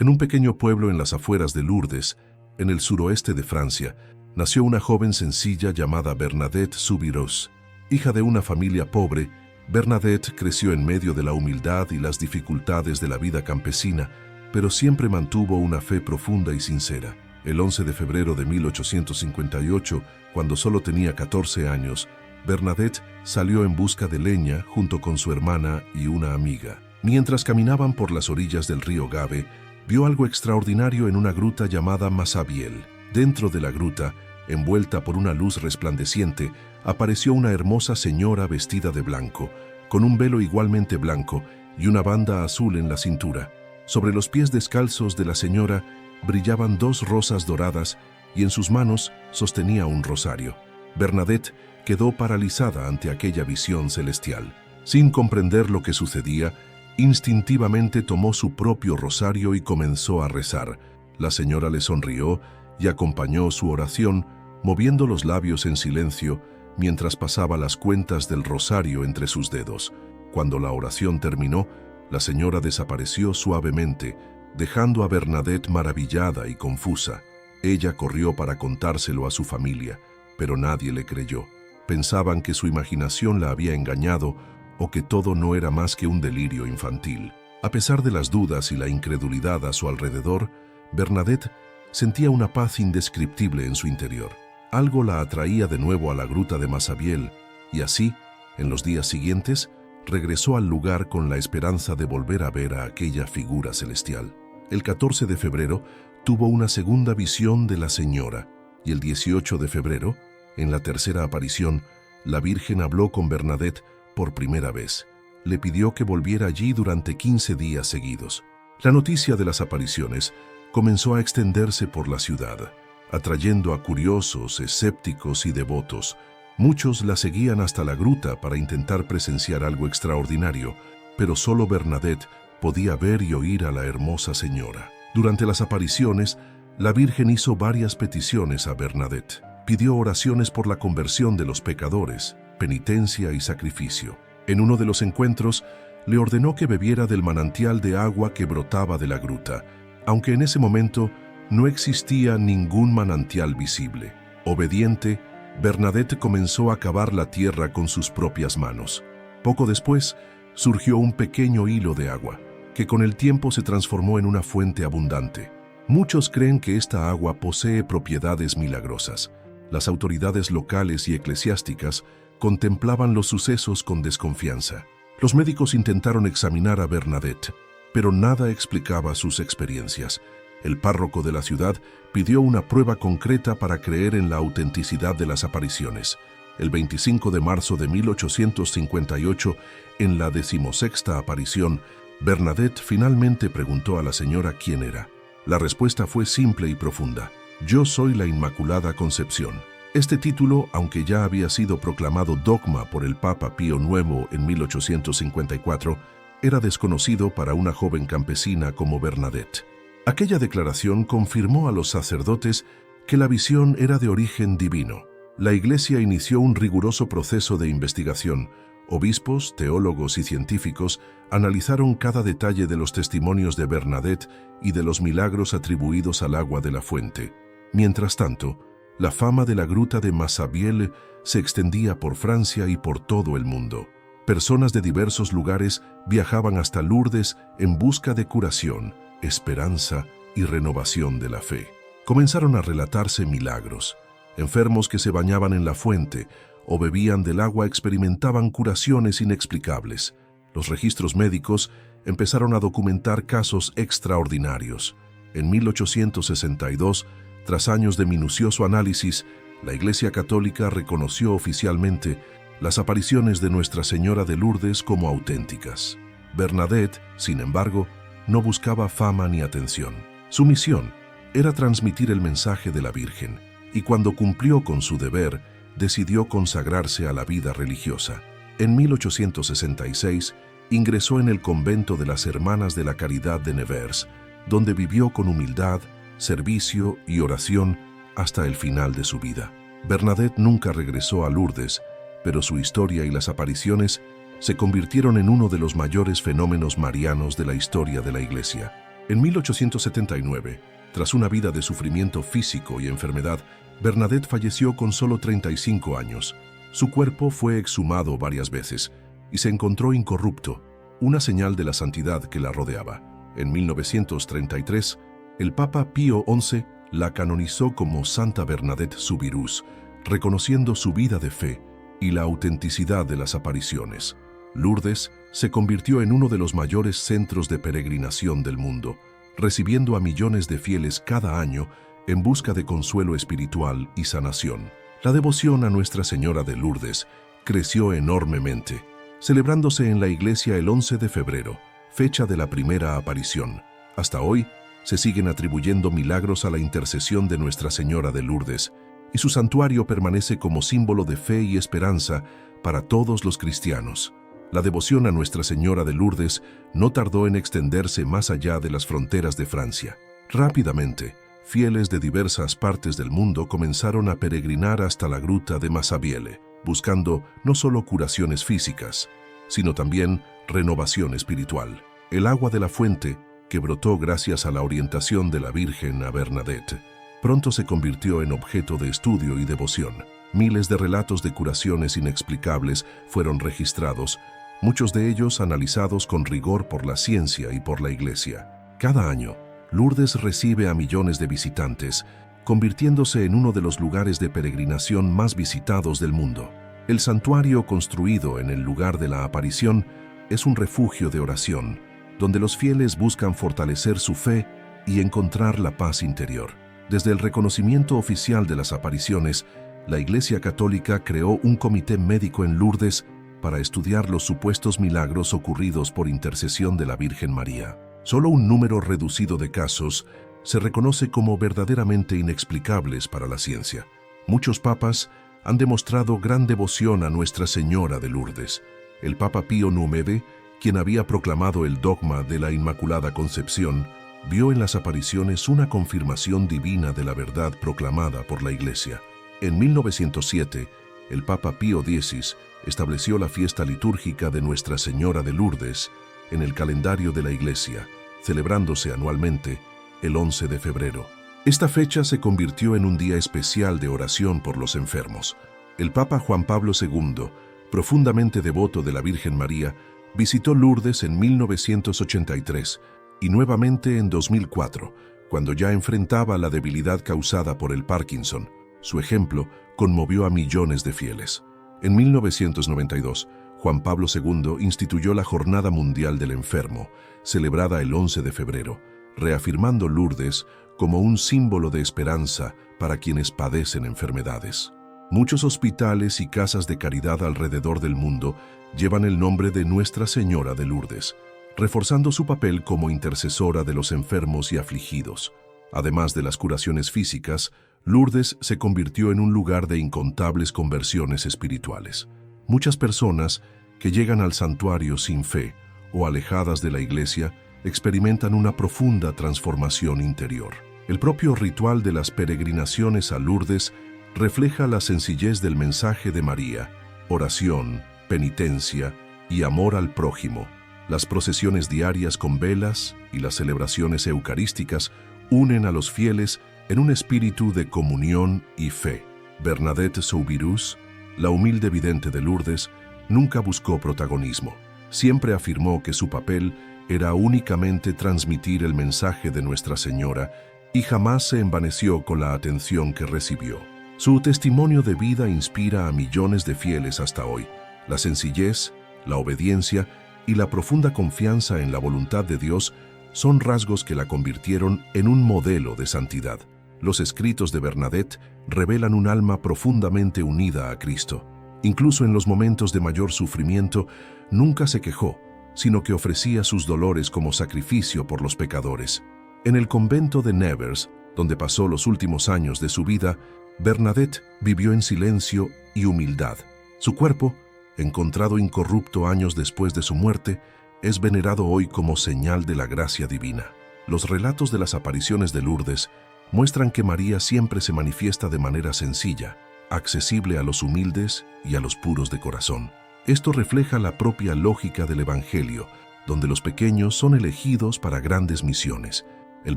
En un pequeño pueblo en las afueras de Lourdes, en el suroeste de Francia, nació una joven sencilla llamada Bernadette Soubirous. Hija de una familia pobre, Bernadette creció en medio de la humildad y las dificultades de la vida campesina, pero siempre mantuvo una fe profunda y sincera. El 11 de febrero de 1858, cuando solo tenía 14 años, Bernadette salió en busca de leña junto con su hermana y una amiga. Mientras caminaban por las orillas del río Gave, vio algo extraordinario en una gruta llamada Massabielle. Dentro de la gruta, envuelta por una luz resplandeciente, apareció una hermosa señora vestida de blanco, con un velo igualmente blanco y una banda azul en la cintura. Sobre los pies descalzos de la señora brillaban dos rosas doradas y en sus manos sostenía un rosario. Bernadette quedó paralizada ante aquella visión celestial. Sin comprender lo que sucedía, instintivamente tomó su propio rosario y comenzó a rezar. La señora le sonrió y acompañó su oración, moviendo los labios en silencio mientras pasaba las cuentas del rosario entre sus dedos. Cuando la oración terminó, la señora desapareció suavemente, dejando a Bernadette maravillada y confusa. Ella corrió para contárselo a su familia, pero nadie le creyó. Pensaban que su imaginación la había engañado o que todo no era más que un delirio infantil. A pesar de las dudas y la incredulidad a su alrededor, Bernadette sentía una paz indescriptible en su interior. Algo la atraía de nuevo a la gruta de Massabielle, y así, en los días siguientes, regresó al lugar con la esperanza de volver a ver a aquella figura celestial. El 14 de febrero tuvo una segunda visión de la señora, y el 18 de febrero, en la tercera aparición, la Virgen habló con Bernadette por primera vez. Le pidió que volviera allí durante 15 días seguidos. La noticia de las apariciones comenzó a extenderse por la ciudad, atrayendo a curiosos, escépticos y devotos. Muchos la seguían hasta la gruta para intentar presenciar algo extraordinario, pero solo Bernadette podía ver y oír a la hermosa señora. Durante las apariciones, la Virgen hizo varias peticiones a Bernadette. Pidió oraciones por la conversión de los pecadores, penitencia y sacrificio. En uno de los encuentros, le ordenó que bebiera del manantial de agua que brotaba de la gruta, aunque en ese momento no existía ningún manantial visible. Obediente, Bernadette comenzó a cavar la tierra con sus propias manos. Poco después, surgió un pequeño hilo de agua, que con el tiempo se transformó en una fuente abundante. Muchos creen que esta agua posee propiedades milagrosas. Las autoridades locales y eclesiásticas contemplaban los sucesos con desconfianza. Los médicos intentaron examinar a Bernadette, pero nada explicaba sus experiencias. El párroco de la ciudad pidió una prueba concreta para creer en la autenticidad de las apariciones. El 25 de marzo de 1858, en la 16ª aparición, Bernadette finalmente preguntó a la señora quién era. La respuesta fue simple y profunda: «Yo soy la Inmaculada Concepción». Este título, aunque ya había sido proclamado dogma por el Papa Pío IX en 1854, era desconocido para una joven campesina como Bernadette. Aquella declaración confirmó a los sacerdotes que la visión era de origen divino. La Iglesia inició un riguroso proceso de investigación. Obispos, teólogos y científicos analizaron cada detalle de los testimonios de Bernadette y de los milagros atribuidos al agua de la fuente. Mientras tanto, la fama de la gruta de Massabielle se extendía por Francia y por todo el mundo. Personas de diversos lugares viajaban hasta Lourdes en busca de curación, esperanza y renovación de la fe. Comenzaron a relatarse milagros. Enfermos que se bañaban en la fuente o bebían del agua experimentaban curaciones inexplicables. Los registros médicos empezaron a documentar casos extraordinarios. En 1862, tras años de minucioso análisis, la Iglesia Católica reconoció oficialmente las apariciones de Nuestra Señora de Lourdes como auténticas. Bernadette, sin embargo, no buscaba fama ni atención. Su misión era transmitir el mensaje de la Virgen, y cuando cumplió con su deber, decidió consagrarse a la vida religiosa. En 1866, ingresó en el convento de las Hermanas de la Caridad de Nevers, donde vivió con humildad, servicio y oración hasta el final de su vida. Bernadette nunca regresó a Lourdes, pero su historia y las apariciones se convirtieron en uno de los mayores fenómenos marianos de la historia de la Iglesia. En 1879, tras una vida de sufrimiento físico y enfermedad, Bernadette falleció con solo 35 años. Su cuerpo fue exhumado varias veces y se encontró incorrupto, una señal de la santidad que la rodeaba. En 1933, el Papa Pío XI la canonizó como Santa Bernadette Soubirous, reconociendo su vida de fe y la autenticidad de las apariciones. Lourdes se convirtió en uno de los mayores centros de peregrinación del mundo, recibiendo a millones de fieles cada año en busca de consuelo espiritual y sanación. La devoción a Nuestra Señora de Lourdes creció enormemente, celebrándose en la iglesia el 11 de febrero, fecha de la primera aparición. Hasta hoy, se siguen atribuyendo milagros a la intercesión de Nuestra Señora de Lourdes, y su santuario permanece como símbolo de fe y esperanza para todos los cristianos. La devoción a Nuestra Señora de Lourdes no tardó en extenderse más allá de las fronteras de Francia. Rápidamente, fieles de diversas partes del mundo comenzaron a peregrinar hasta la gruta de Massabielle, buscando no solo curaciones físicas, sino también renovación espiritual. El agua de la fuente, que brotó gracias a la orientación de la Virgen a Bernadette, pronto se convirtió en objeto de estudio y devoción. Miles de relatos de curaciones inexplicables fueron registrados, muchos de ellos analizados con rigor por la ciencia y por la Iglesia. Cada año, Lourdes recibe a millones de visitantes, convirtiéndose en uno de los lugares de peregrinación más visitados del mundo. El santuario construido en el lugar de la aparición es un refugio de oración, donde los fieles buscan fortalecer su fe y encontrar la paz interior. Desde el reconocimiento oficial de las apariciones, la Iglesia Católica creó un comité médico en Lourdes para estudiar los supuestos milagros ocurridos por intercesión de la Virgen María. Solo un número reducido de casos se reconoce como verdaderamente inexplicables para la ciencia. Muchos papas han demostrado gran devoción a Nuestra Señora de Lourdes. El Papa Pío IX, quien había proclamado el dogma de la Inmaculada Concepción, vio en las apariciones una confirmación divina de la verdad proclamada por la Iglesia. En 1907, el Papa Pío X estableció la fiesta litúrgica de Nuestra Señora de Lourdes en el calendario de la Iglesia, celebrándose anualmente el 11 de febrero. Esta fecha se convirtió en un día especial de oración por los enfermos. El Papa Juan Pablo II, profundamente devoto de la Virgen María, visitó Lourdes en 1983 y nuevamente en 2004, cuando ya enfrentaba la debilidad causada por el Parkinson. Su ejemplo conmovió a millones de fieles. En 1992, Juan Pablo II instituyó la Jornada Mundial del Enfermo, celebrada el 11 de febrero, reafirmando Lourdes como un símbolo de esperanza para quienes padecen enfermedades. Muchos hospitales y casas de caridad alrededor del mundo llevan el nombre de Nuestra Señora de Lourdes, reforzando su papel como intercesora de los enfermos y afligidos. Además de las curaciones físicas, Lourdes se convirtió en un lugar de incontables conversiones espirituales. Muchas personas que llegan al santuario sin fe o alejadas de la iglesia experimentan una profunda transformación interior. El propio ritual de las peregrinaciones a Lourdes refleja la sencillez del mensaje de María: oración, penitencia y amor al prójimo. Las procesiones diarias con velas y las celebraciones eucarísticas unen a los fieles en un espíritu de comunión y fe. Bernadette Soubirous, la humilde vidente de Lourdes, nunca buscó protagonismo. Siempre afirmó que su papel era únicamente transmitir el mensaje de Nuestra Señora y jamás se envaneció con la atención que recibió. Su testimonio de vida inspira a millones de fieles hasta hoy. La sencillez, la obediencia y la profunda confianza en la voluntad de Dios son rasgos que la convirtieron en un modelo de santidad. Los escritos de Bernadette revelan un alma profundamente unida a Cristo. Incluso en los momentos de mayor sufrimiento, nunca se quejó, sino que ofrecía sus dolores como sacrificio por los pecadores. En el convento de Nevers, donde pasó los últimos años de su vida, Bernadette vivió en silencio y humildad. Su cuerpo, encontrado incorrupto años después de su muerte, es venerado hoy como señal de la gracia divina. Los relatos de las apariciones de Lourdes muestran que María siempre se manifiesta de manera sencilla, accesible a los humildes y a los puros de corazón. Esto refleja la propia lógica del Evangelio, donde los pequeños son elegidos para grandes misiones. El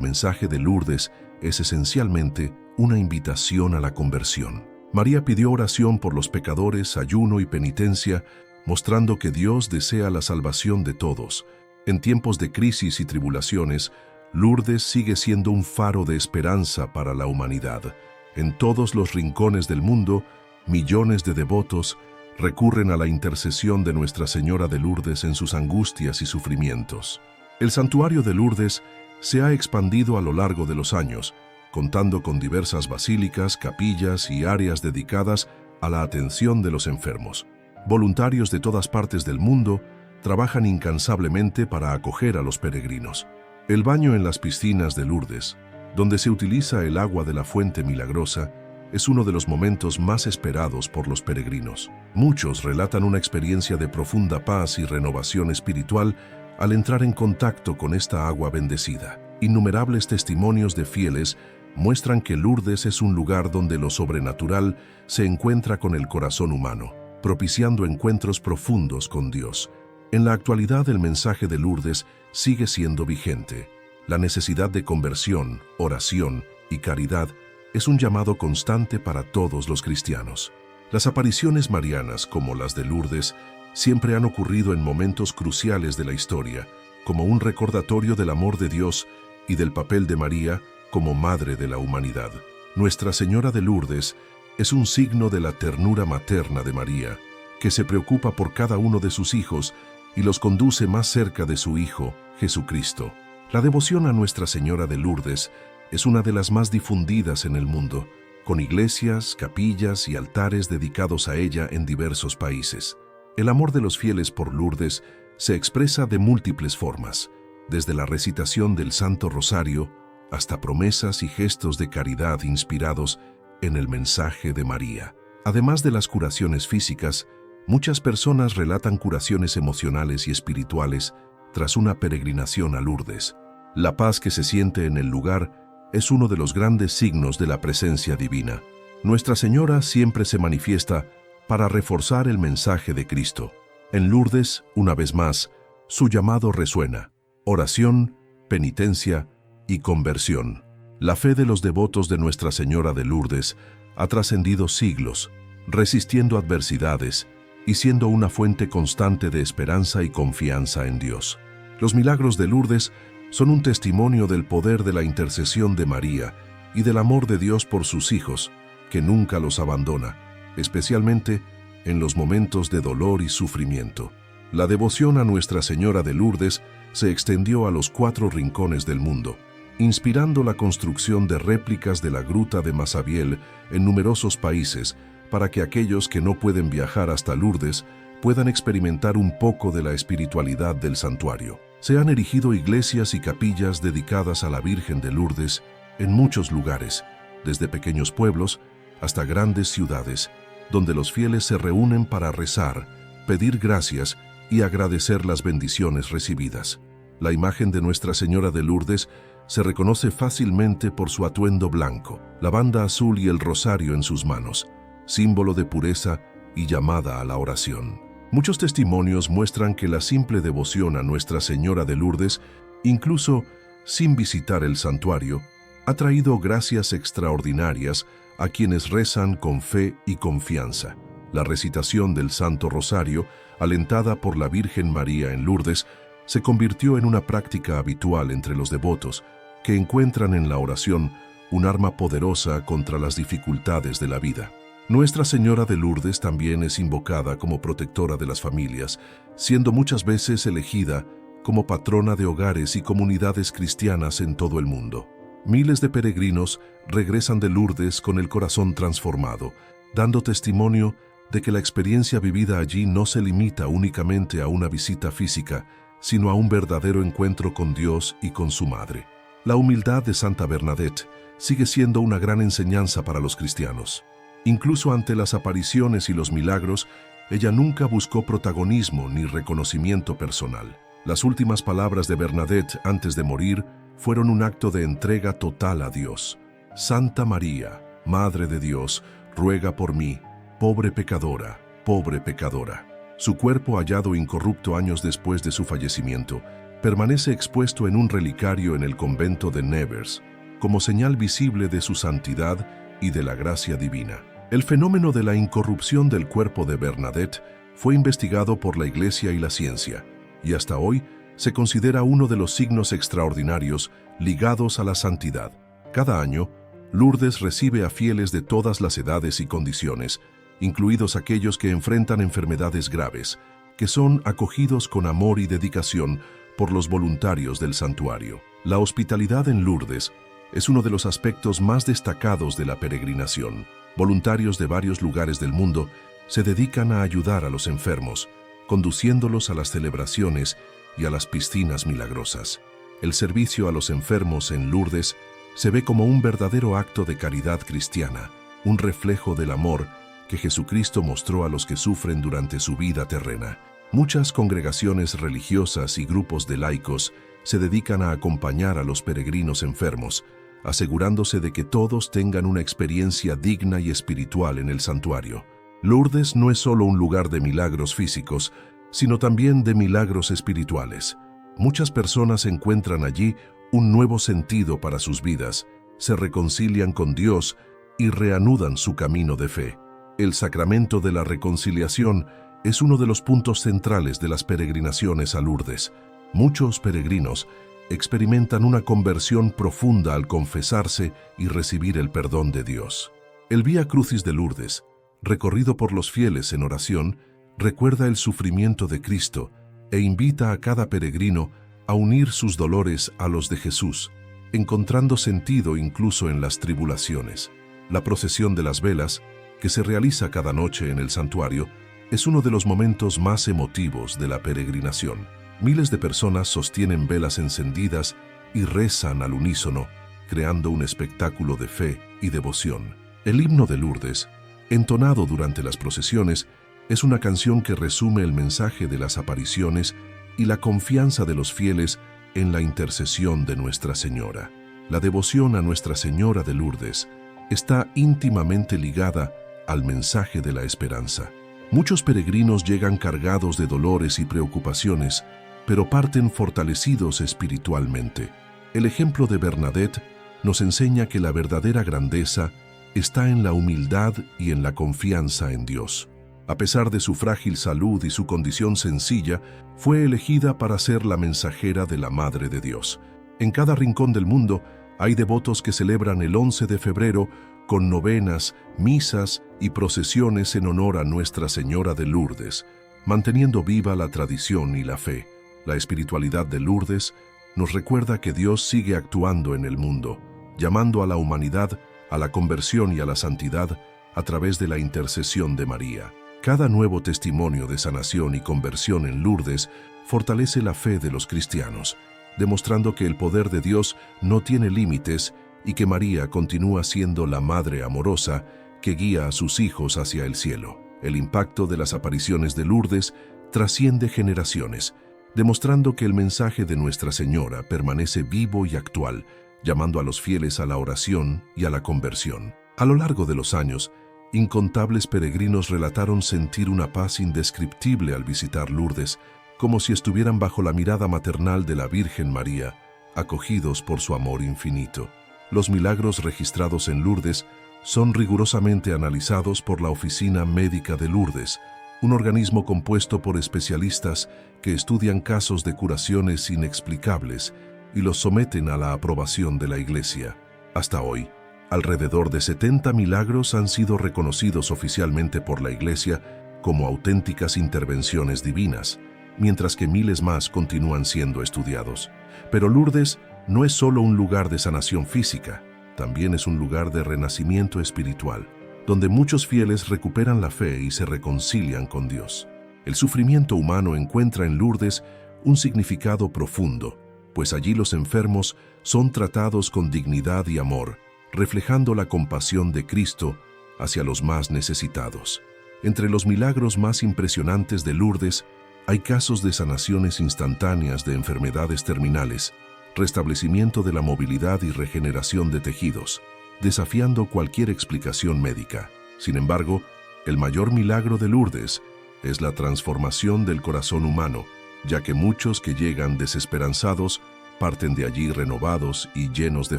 mensaje de Lourdes es esencialmente una invitación a la conversión. María pidió oración por los pecadores, ayuno y penitencia, mostrando que Dios desea la salvación de todos. En tiempos de crisis y tribulaciones, Lourdes sigue siendo un faro de esperanza para la humanidad. En todos los rincones del mundo, millones de devotos recurren a la intercesión de Nuestra Señora de Lourdes en sus angustias y sufrimientos. El santuario de Lourdes se ha expandido a lo largo de los años, contando con diversas basílicas, capillas y áreas dedicadas a la atención de los enfermos. Voluntarios de todas partes del mundo trabajan incansablemente para acoger a los peregrinos. El baño en las piscinas de Lourdes, donde se utiliza el agua de la fuente milagrosa, es uno de los momentos más esperados por los peregrinos. Muchos relatan una experiencia de profunda paz y renovación espiritual al entrar en contacto con esta agua bendecida. Innumerables testimonios de fieles muestran que Lourdes es un lugar donde lo sobrenatural se encuentra con el corazón humano, propiciando encuentros profundos con Dios. En la actualidad, el mensaje de Lourdes sigue siendo vigente. La necesidad de conversión, oración y caridad es un llamado constante para todos los cristianos. Las apariciones marianas, como las de Lourdes, siempre han ocurrido en momentos cruciales de la historia, como un recordatorio del amor de Dios y del papel de María como Madre de la humanidad. Nuestra Señora de Lourdes es un signo de la ternura materna de María, que se preocupa por cada uno de sus hijos y los conduce más cerca de su Hijo, Jesucristo. La devoción a Nuestra Señora de Lourdes es una de las más difundidas en el mundo, con iglesias, capillas y altares dedicados a ella en diversos países. El amor de los fieles por Lourdes se expresa de múltiples formas, desde la recitación del Santo Rosario hasta promesas y gestos de caridad inspirados en el mensaje de María. Además de las curaciones físicas, muchas personas relatan curaciones emocionales y espirituales tras una peregrinación a Lourdes. La paz que se siente en el lugar es uno de los grandes signos de la presencia divina. Nuestra Señora siempre se manifiesta para reforzar el mensaje de Cristo. En Lourdes, una vez más, su llamado resuena: oración, penitencia y conversión. La fe de los devotos de Nuestra Señora de Lourdes ha trascendido siglos, resistiendo adversidades y siendo una fuente constante de esperanza y confianza en Dios. Los milagros de Lourdes son un testimonio del poder de la intercesión de María y del amor de Dios por sus hijos, que nunca los abandona, especialmente en los momentos de dolor y sufrimiento. La devoción a Nuestra Señora de Lourdes se extendió a los 4 rincones del mundo, inspirando la construcción de réplicas de la gruta de Massabielle en numerosos países para que aquellos que no pueden viajar hasta Lourdes puedan experimentar un poco de la espiritualidad del santuario. Se han erigido iglesias y capillas dedicadas a la Virgen de Lourdes en muchos lugares, desde pequeños pueblos hasta grandes ciudades, donde los fieles se reúnen para rezar, pedir gracias y agradecer las bendiciones recibidas. La imagen de Nuestra Señora de Lourdes se reconoce fácilmente por su atuendo blanco, la banda azul y el rosario en sus manos, símbolo de pureza y llamada a la oración. Muchos testimonios muestran que la simple devoción a Nuestra Señora de Lourdes, incluso sin visitar el santuario, ha traído gracias extraordinarias a quienes rezan con fe y confianza. La recitación del Santo Rosario, alentada por la Virgen María en Lourdes, se convirtió en una práctica habitual entre los devotos, que encuentran en la oración un arma poderosa contra las dificultades de la vida. Nuestra Señora de Lourdes también es invocada como protectora de las familias, siendo muchas veces elegida como patrona de hogares y comunidades cristianas en todo el mundo. Miles de peregrinos regresan de Lourdes con el corazón transformado, dando testimonio de que la experiencia vivida allí no se limita únicamente a una visita física, sino a un verdadero encuentro con Dios y con su Madre. La humildad de Santa Bernadette sigue siendo una gran enseñanza para los cristianos. Incluso ante las apariciones y los milagros, ella nunca buscó protagonismo ni reconocimiento personal. Las últimas palabras de Bernadette antes de morir fueron un acto de entrega total a Dios. Santa María, Madre de Dios, ruega por mí, pobre pecadora, pobre pecadora. Su cuerpo, hallado incorrupto años después de su fallecimiento, permanece expuesto en un relicario en el convento de Nevers, como señal visible de su santidad y de la gracia divina. El fenómeno de la incorrupción del cuerpo de Bernadette fue investigado por la Iglesia y la ciencia, y hasta hoy se considera uno de los signos extraordinarios ligados a la santidad. Cada año, Lourdes recibe a fieles de todas las edades y condiciones, incluidos aquellos que enfrentan enfermedades graves, que son acogidos con amor y dedicación por los voluntarios del santuario. La hospitalidad en Lourdes es uno de los aspectos más destacados de la peregrinación. Voluntarios de varios lugares del mundo se dedican a ayudar a los enfermos, conduciéndolos a las celebraciones y a las piscinas milagrosas. El servicio a los enfermos en Lourdes se ve como un verdadero acto de caridad cristiana, un reflejo del amor que Jesucristo mostró a los que sufren durante su vida terrena. Muchas congregaciones religiosas y grupos de laicos se dedican a acompañar a los peregrinos enfermos, asegurándose de que todos tengan una experiencia digna y espiritual en el santuario. Lourdes no es solo un lugar de milagros físicos, sino también de milagros espirituales. Muchas personas encuentran allí un nuevo sentido para sus vidas, se reconcilian con Dios y reanudan su camino de fe. El sacramento de la reconciliación es uno de los puntos centrales de las peregrinaciones a Lourdes. Muchos peregrinos experimentan una conversión profunda al confesarse y recibir el perdón de Dios. El Vía Crucis de Lourdes, recorrido por los fieles en oración, recuerda el sufrimiento de Cristo e invita a cada peregrino a unir sus dolores a los de Jesús, encontrando sentido incluso en las tribulaciones. La procesión de las velas, que se realiza cada noche en el santuario, es uno de los momentos más emotivos de la peregrinación. Miles de personas sostienen velas encendidas y rezan al unísono, creando un espectáculo de fe y devoción. El himno de Lourdes, entonado durante las procesiones, es una canción que resume el mensaje de las apariciones y la confianza de los fieles en la intercesión de Nuestra Señora. La devoción a Nuestra Señora de Lourdes está íntimamente ligada al mensaje de la esperanza. Muchos peregrinos llegan cargados de dolores y preocupaciones, pero parten fortalecidos espiritualmente. El ejemplo de Bernadette nos enseña que la verdadera grandeza está en la humildad y en la confianza en Dios. A pesar de su frágil salud y su condición sencilla, fue elegida para ser la mensajera de la Madre de Dios. En cada rincón del mundo hay devotos que celebran el 11 de febrero con novenas, misas y procesiones en honor a Nuestra Señora de Lourdes, manteniendo viva la tradición y la fe. La espiritualidad de Lourdes nos recuerda que Dios sigue actuando en el mundo, llamando a la humanidad a la conversión y a la santidad a través de la intercesión de María. Cada nuevo testimonio de sanación y conversión en Lourdes fortalece la fe de los cristianos, demostrando que el poder de Dios no tiene límites y que María continúa siendo la Madre amorosa que guía a sus hijos hacia el cielo. El impacto de las apariciones de Lourdes trasciende generaciones, demostrando que el mensaje de Nuestra Señora permanece vivo y actual, llamando a los fieles a la oración y a la conversión. A lo largo de los años, incontables peregrinos relataron sentir una paz indescriptible al visitar Lourdes, como si estuvieran bajo la mirada maternal de la Virgen María, acogidos por su amor infinito. Los milagros registrados en Lourdes son rigurosamente analizados por la Oficina Médica de Lourdes, un organismo compuesto por especialistas que estudian casos de curaciones inexplicables y los someten a la aprobación de la Iglesia. Hasta hoy, alrededor de 70 milagros han sido reconocidos oficialmente por la Iglesia como auténticas intervenciones divinas, mientras que miles más continúan siendo estudiados. Pero Lourdes no es solo un lugar de sanación física, también es un lugar de renacimiento espiritual, donde muchos fieles recuperan la fe y se reconcilian con Dios. El sufrimiento humano encuentra en Lourdes un significado profundo, pues allí los enfermos son tratados con dignidad y amor, reflejando la compasión de Cristo hacia los más necesitados. Entre los milagros más impresionantes de Lourdes hay casos de sanaciones instantáneas de enfermedades terminales, restablecimiento de la movilidad y regeneración de tejidos, desafiando cualquier explicación médica. Sin embargo, el mayor milagro de Lourdes es la transformación del corazón humano, ya que muchos que llegan desesperanzados parten de allí renovados y llenos de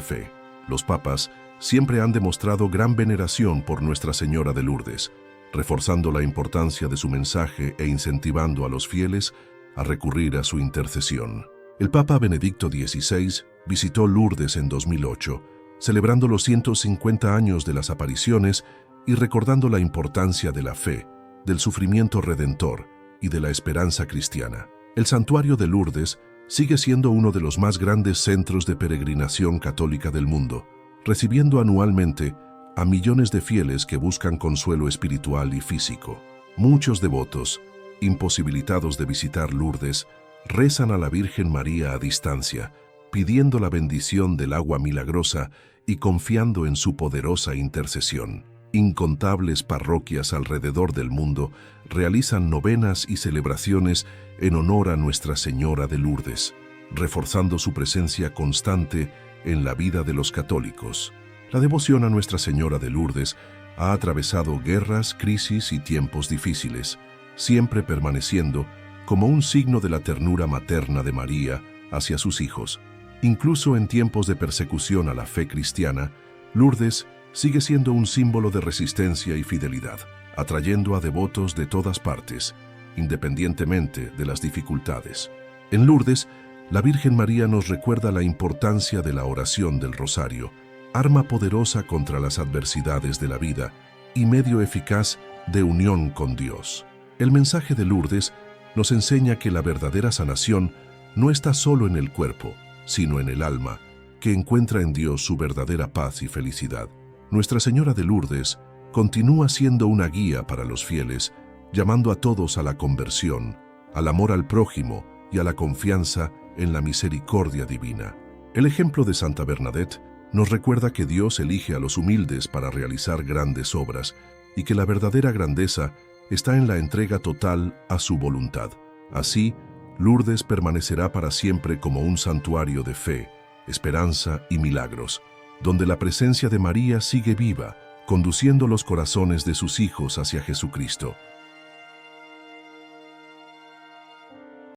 fe. Los papas siempre han demostrado gran veneración por Nuestra Señora de Lourdes, reforzando la importancia de su mensaje e incentivando a los fieles a recurrir a su intercesión. El Papa Benedicto XVI visitó Lourdes en 2008, celebrando los 150 años de las apariciones y recordando la importancia de la fe, del sufrimiento redentor y de la esperanza cristiana. El santuario de Lourdes sigue siendo uno de los más grandes centros de peregrinación católica del mundo, recibiendo anualmente a millones de fieles que buscan consuelo espiritual y físico. Muchos devotos, imposibilitados de visitar Lourdes, rezan a la Virgen María a distancia, pidiendo la bendición del agua milagrosa y confiando en su poderosa intercesión. Incontables parroquias alrededor del mundo realizan novenas y celebraciones en honor a Nuestra Señora de Lourdes, reforzando su presencia constante en la vida de los católicos. La devoción a Nuestra Señora de Lourdes ha atravesado guerras, crisis y tiempos difíciles, siempre permaneciendo como un signo de la ternura materna de María hacia sus hijos. Incluso en tiempos de persecución a la fe cristiana, Lourdes sigue siendo un símbolo de resistencia y fidelidad, atrayendo a devotos de todas partes, independientemente de las dificultades. En Lourdes, la Virgen María nos recuerda la importancia de la oración del rosario, arma poderosa contra las adversidades de la vida y medio eficaz de unión con Dios. El mensaje de Lourdes nos enseña que la verdadera sanación no está solo en el cuerpo, sino en el alma, que encuentra en Dios su verdadera paz y felicidad. Nuestra Señora de Lourdes continúa siendo una guía para los fieles, llamando a todos a la conversión, al amor al prójimo y a la confianza en la misericordia divina. El ejemplo de Santa Bernadette nos recuerda que Dios elige a los humildes para realizar grandes obras y que la verdadera grandeza está en la entrega total a su voluntad. Así, Lourdes permanecerá para siempre como un santuario de fe, esperanza y milagros, donde la presencia de María sigue viva, conduciendo los corazones de sus hijos hacia Jesucristo.